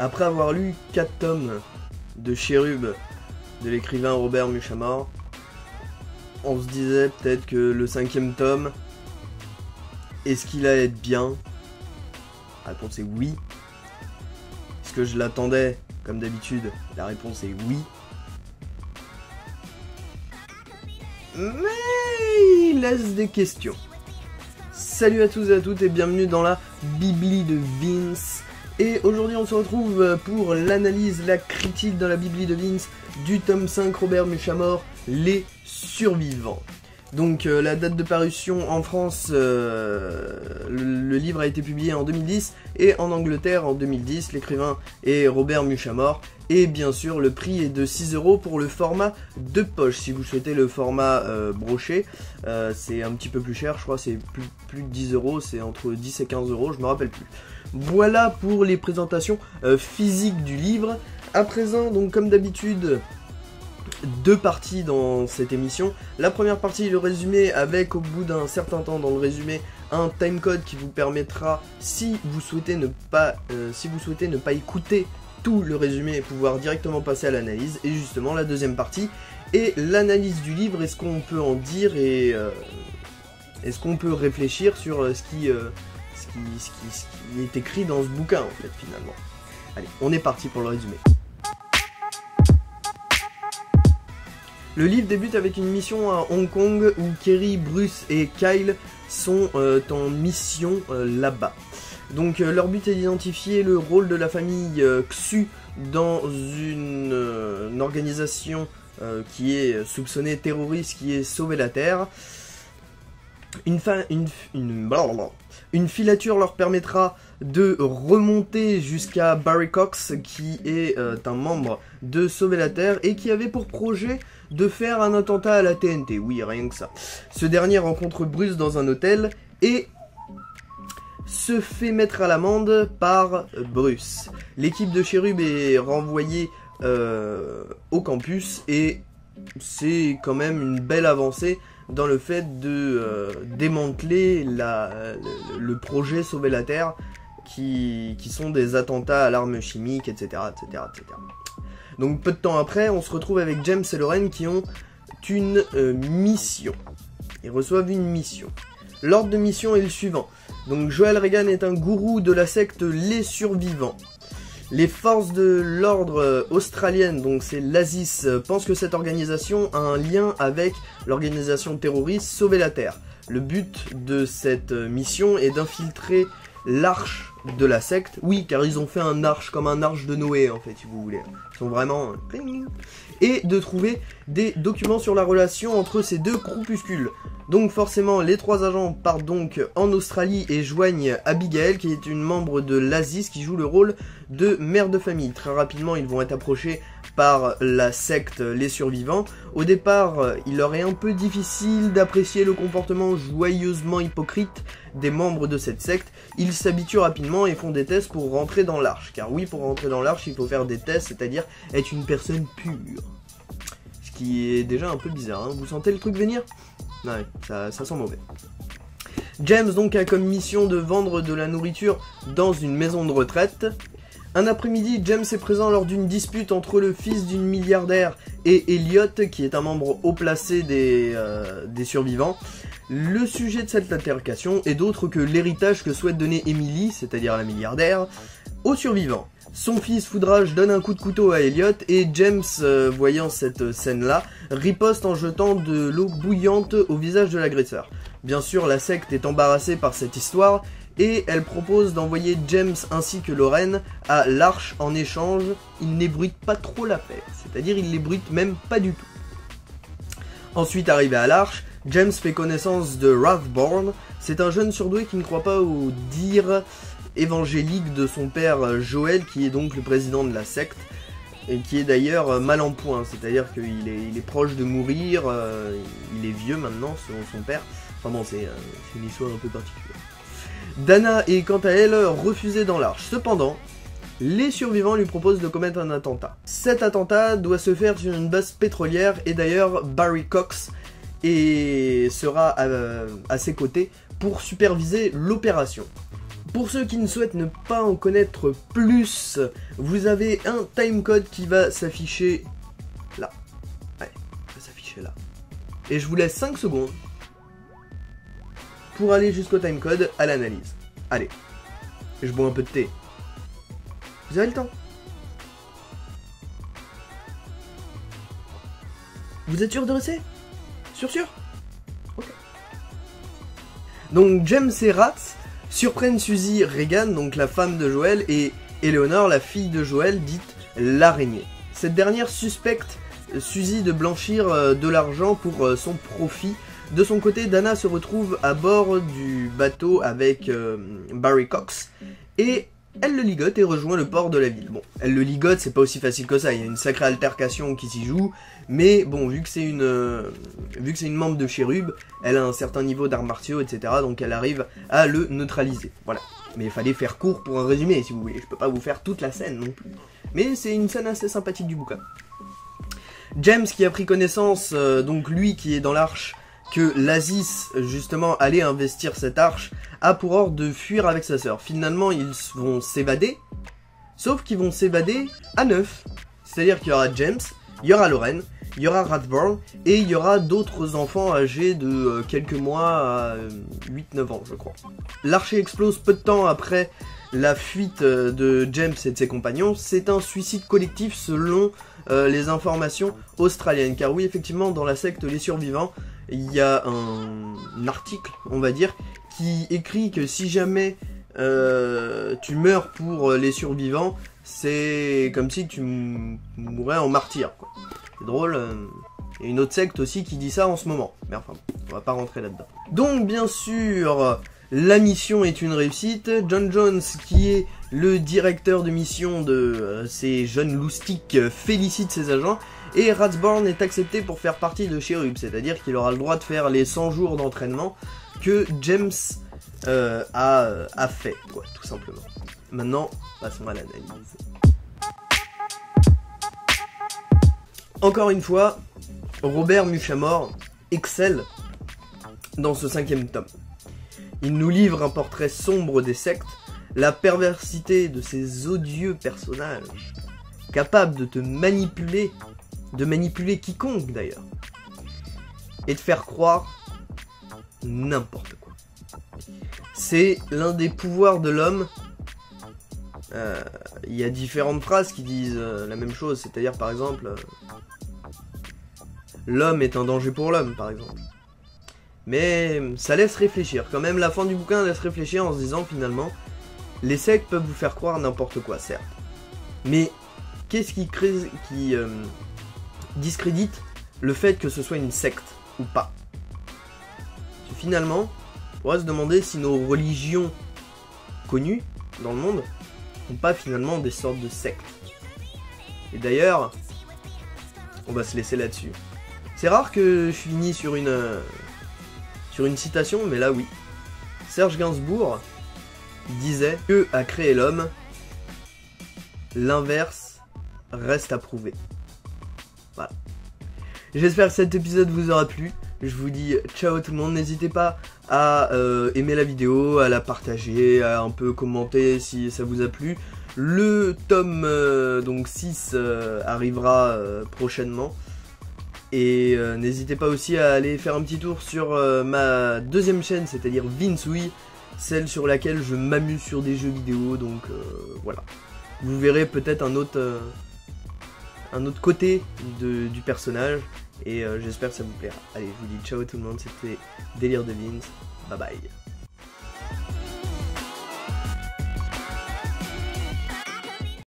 après avoir lu 4 tomes de Cherub de l'écrivain Robert Muchamore, on se disait peut-être que le 5e tome, est-ce qu'il allait être bien? La réponse est oui. Est-ce que je l'attendais comme d'habitude? La réponse est oui. Mais il laisse des questions. Salut à tous et à toutes et bienvenue dans la Bibli de Vince. Et aujourd'hui on se retrouve pour l'analyse, la critique dans la Bibli de Vince du tome 5 Robert Muchamore, Les Survivants. Donc la date de parution en France, le livre a été publié en 2010 et en Angleterre en 2010, l'écrivain est Robert Muchamore. Et bien sûr le prix est de 6 € pour le format de poche. Si vous souhaitez le format broché, c'est un petit peu plus cher, je crois c'est plus de 10 €, c'est entre 10 et 15 €, je me rappelle plus. Voilà pour les présentations physiques du livre. À présent, donc comme d'habitude, deux parties dans cette émission. La première partie, le résumé, avec au bout d'un certain temps dans le résumé un timecode qui vous permettra, si vous souhaitez ne pas écouter tout le résumé et pouvoir directement passer à l'analyse. Et justement la deuxième partie est l'analyse du livre et ce qu'on peut en dire et est-ce qu'on peut réfléchir sur ce qui est écrit dans ce bouquin en fait finalement. Allez, on est parti pour le résumé. Le livre débute avec une mission à Hong Kong où Kerry, Bruce et Kyle sont en mission là-bas. Donc leur but est d'identifier le rôle de la famille Xu dans une organisation qui est soupçonnée terroriste, qui est Sauver la Terre. Une filature leur permettra de remonter jusqu'à Barry Cox, qui est un membre de Sauver la Terre et qui avait pour projet de faire un attentat à la TNT. Oui, rien que ça. Ce dernier rencontre Bruce dans un hôtel et se fait mettre à l'amende par Bruce. L'équipe de Cherub est renvoyée au campus et c'est quand même une belle avancée dans le fait de démanteler le projet Sauver la Terre qui sont des attentats à l'arme chimique, etc., etc., etc. Donc peu de temps après, on se retrouve avec James et Lauren qui ont une mission. Ils reçoivent une mission. L'ordre de mission est le suivant. Donc Joel Regan est un gourou de la secte Les Survivants. Les forces de l'ordre australienne, donc c'est l'ASIS, pensent que cette organisation a un lien avec l'organisation terroriste Sauver la Terre. Le but de cette mission est d'infiltrer l'arche de la secte. Oui, car ils ont fait un arche, comme un arche de Noé en fait, si vous voulez. Ils sont vraiment... Et de trouver des documents sur la relation entre ces deux groupuscules. Donc forcément, les trois agents partent donc en Australie et joignent Abigail, qui est une membre de l'ASIS, qui joue le rôle de mère de famille. Très rapidement, ils vont être approchés par la secte Les Survivants. Au départ, il leur est un peu difficile d'apprécier le comportement joyeusement hypocrite des membres de cette secte. Ils s'habituent rapidement et font des tests pour rentrer dans l'arche. Car oui, pour rentrer dans l'arche, il faut faire des tests, c'est-à-dire être une personne pure. Ce qui est déjà un peu bizarre, hein. Vous sentez le truc venir? Ouais, ça sent mauvais. James donc a comme mission de vendre de la nourriture dans une maison de retraite. Un après-midi, James est présent lors d'une dispute entre le fils d'une milliardaire et Elliot, qui est un membre haut placé des survivants. Le sujet de cette altercation est d'autre que l'héritage que souhaite donner Emily, c'est-à-dire la milliardaire, aux survivants. Son fils Foudrage donne un coup de couteau à Elliot et James, voyant cette scène-là, riposte en jetant de l'eau bouillante au visage de l'agresseur. Bien sûr, la secte est embarrassée par cette histoire et elle propose d'envoyer James ainsi que Lauren à l'arche en échange. Il n'ébruite pas trop l'affaire, c'est-à-dire il l'ébruite même pas du tout. Ensuite, arrivé à l'arche, James fait connaissance de Rathborn. C'est un jeune surdoué qui ne croit pas au dire évangélique de son père Joel, qui est donc le président de la secte, et qui est d'ailleurs mal en point, c'est-à-dire qu'il est proche de mourir, il est vieux maintenant, selon son père. Enfin bon, c'est une histoire un peu particulière. Dana est quant à elle refusée dans l'arche. Cependant, les survivants lui proposent de commettre un attentat. Cet attentat doit se faire sur une base pétrolière, et d'ailleurs Barry Cox sera à ses côtés pour superviser l'opération. Pour ceux qui ne souhaitent ne pas en connaître plus, vous avez un timecode qui va s'afficher là. Ouais, il va s'afficher là. Et je vous laisse 5 secondes pour aller jusqu'au timecode à l'analyse. Allez, je bois un peu de thé. Vous avez le temps? Vous êtes sûr de rester? Sûr? Ok. Donc James et Rats surprennent Suzy Regan, donc la femme de Joel, et Eleanor, la fille de Joel, dite l'araignée. Cette dernière suspecte Suzy de blanchir de l'argent pour son profit. De son côté, Dana se retrouve à bord du bateau avec Barry Cox, et elle le ligote et rejoint le port de la ville. Bon, elle le ligote, c'est pas aussi facile que ça, il y a une sacrée altercation qui s'y joue, mais bon, vu que c'est une membre de Cherub, elle a un certain niveau d'arts martiaux, etc., donc elle arrive à le neutraliser, voilà. Mais il fallait faire court pour un résumé, si vous voulez, je peux pas vous faire toute la scène non plus. Mais c'est une scène assez sympathique du bouquin. James qui a pris connaissance, donc lui qui est dans l'arche, que l'Asis, justement, allait investir cette arche, a pour ordre de fuir avec sa sœur. Finalement, ils vont s'évader, sauf qu'ils vont s'évader à 9. C'est-à-dire qu'il y aura James, il y aura Lauren, il y aura Rathburn, et il y aura d'autres enfants âgés de quelques mois à 8-9 ans, je crois. L'arche explose peu de temps après la fuite de James et de ses compagnons. C'est un suicide collectif selon les informations australiennes. Car oui, effectivement, dans la secte Les Survivants, il y a un article, on va dire, qui écrit que si jamais tu meurs pour les survivants, c'est comme si tu mourais en martyr, quoi. C'est drôle. Il y a une autre secte aussi qui dit ça en ce moment. Mais enfin, on va pas rentrer là-dedans. Donc, bien sûr, la mission est une réussite. John Jones, qui est le directeur de mission de ces jeunes loustiques, félicite ses agents. Et Rathburn est accepté pour faire partie de Cherub, c'est-à-dire qu'il aura le droit de faire les 100 jours d'entraînement que James a fait, quoi, tout simplement. Maintenant, passons à l'analyse. Encore une fois, Robert Muchamore excelle dans ce 5e tome. Il nous livre un portrait sombre des sectes, la perversité de ces odieux personnages, capables de te manipuler, de manipuler quiconque d'ailleurs, et de faire croire n'importe quoi. C'est l'un des pouvoirs de l'homme. Il y a différentes phrases qui disent la même chose, c'est-à-dire par exemple l'homme est un danger pour l'homme, par exemple. Mais ça laisse réfléchir, quand même la fin du bouquin laisse réfléchir en se disant finalement, les sectes peuvent vous faire croire n'importe quoi, certes. Mais qu'est-ce qui discrédite le fait que ce soit une secte ou pas? Parce que finalement, on va se demander si nos religions connues dans le monde sont pas finalement des sortes de sectes. Et d'ailleurs, on va se laisser là-dessus. C'est rare que je finis sur une citation, mais là oui. Serge Gainsbourg disait que a créé l'homme, l'inverse reste à prouver. Voilà. J'espère que cet épisode vous aura plu. Je vous dis ciao tout le monde. N'hésitez pas à aimer la vidéo, à la partager, à un peu commenter si ça vous a plu. Le tome donc 6 arrivera prochainement. Et n'hésitez pas aussi à aller faire un petit tour sur ma deuxième chaîne, c'est-à-dire Vinsui, celle sur laquelle je m'amuse sur des jeux vidéo, donc voilà. Vous verrez peut-être un autre côté du personnage, et j'espère que ça vous plaira. Allez, je vous dis ciao tout le monde, c'était Délire de Vince, bye bye.